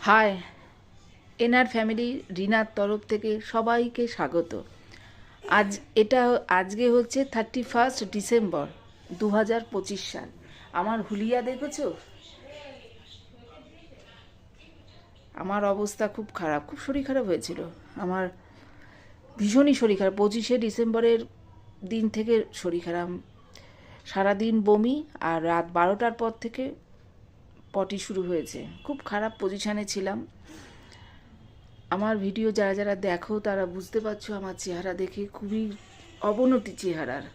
High, NR family রিনার তরফ থেকে সবাইকে স্বাগত। আজ আজকে হচ্ছে 31 ডিসেম্বর 2025 সাল। আমার হুলিয়া দেখেছো? আমার অবস্থা খুব খারাপ, খুব শরীর খারাপ হয়েছিল আমার, ভীষণই শরীর খারাপ। 25 ডিসেম্বরের দিন থেকে শরীর খারাপ, সারাদিন বমি, আর রাত 12টার পর থেকে পটি শুরু হয়েছে। খুব খারাপ পজিশানে ছিলাম। আমার ভিডিও যারা যারা দেখো তারা বুঝতে পারছো আমার চেহারা দেখে, খুবই অবনতি চেহারার।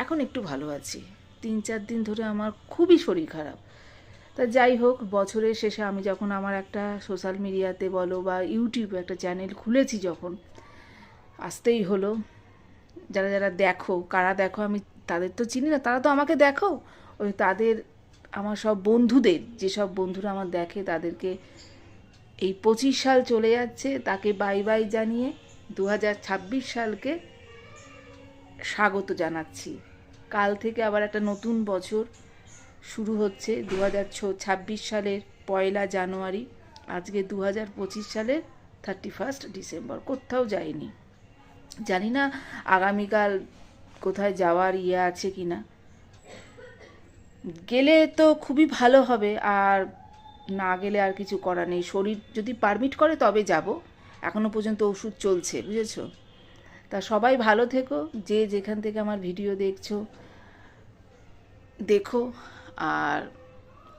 এখন একটু ভালো আছি। 3-4 দিন ধরে আমার খুবই শরীর খারাপ। তা যাই হোক, বছরের শেষে আমি যখন আমার একটা সোশ্যাল মিডিয়াতে বলো বা ইউটিউবে একটা চ্যানেল খুলেছি, যখন আসতেই হলো। যারা যারা দেখো, কারা দেখো আমি তাদের তো চিনি না, তারা তো আমাকে দেখো। ওই তাদের, আমার সব বন্ধুদের, যেসব বন্ধুরা আমার দেখে তাদেরকে এই 25 সাল চলে যাচ্ছে, তাকে বাই বাই জানিয়ে 2026 সালকে স্বাগত জানাচ্ছি। কাল থেকে আবার একটা নতুন বছর শুরু হচ্ছে, 2026 সালের 1 জানুয়ারি। আজকে 2025 সালের 31 ডিসেম্বর। কোথাও যাইনি, জানি না আগামীকাল কোথায় যাওয়ার আছে কি না। গেলে তো খুবই ভালো হবে, আর না গেলে আর কিছু করার নেই। শরীর যদি পারমিট করে তবে যাব। এখনও পর্যন্ত ওষুধ চলছে, বুঝেছো? তা সবাই ভালো থেকো, যে যেখান থেকে আমার ভিডিও দেখছো দেখো। আর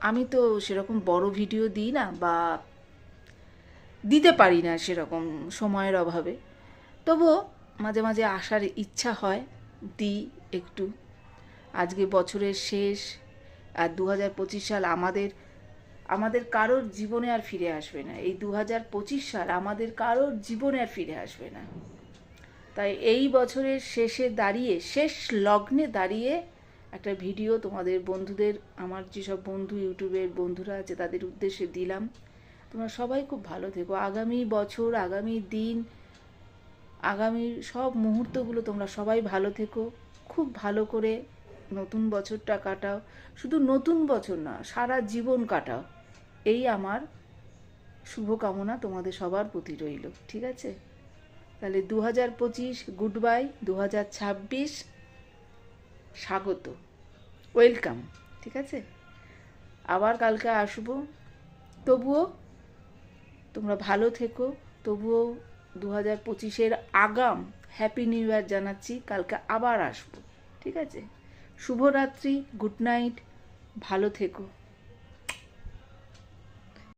আমি তো সেরকম বড় ভিডিও দিই না, বা দিতে পারি না সেরকম সময়ের অভাবে। তবুও মাঝে মাঝে আসার ইচ্ছা হয়, দিই একটু। আজকে বছরের শেষ, আর 2025 সাল আমাদের আমাদের কারোর জীবনে আর ফিরে আসবে না। এই 2025 সাল আমাদের কারোর জীবনে আর ফিরে আসবে না। তাই এই বছরের শেষে দাঁড়িয়ে, শেষ লগ্নে দাঁড়িয়ে একটা ভিডিও তোমাদের বন্ধুদের, আমার যেসব বন্ধু ইউটিউবের বন্ধুরা আছে তাদের উদ্দেশ্যে দিলাম। তোমরা সবাই খুব ভালো থেকো। আগামী বছর, আগামী দিন, আগামী সব মুহূর্তগুলো তোমরা সবাই ভালো থেকো। খুব ভালো করে নতুন বছরটা কাটাও। শুধু নতুন বছর না, সারা জীবন কাটাও। এই আমার শুভকামনা তোমাদের সবার প্রতি রইল। ঠিক আছে? তাহলে 2025 গুড বাই, 2026 স্বাগত, ওয়েলকাম। ঠিক আছে? আবার কালকে আসবো। তবুও তোমরা ভালো থেকো। তবুও 2025-এর আগাম হ্যাপি নিউ ইয়ার জানাচ্ছি। কালকে আবার আসবো। ঠিক আছে? শুভরাত্রি, গুড নাইট, ভালো থেকো।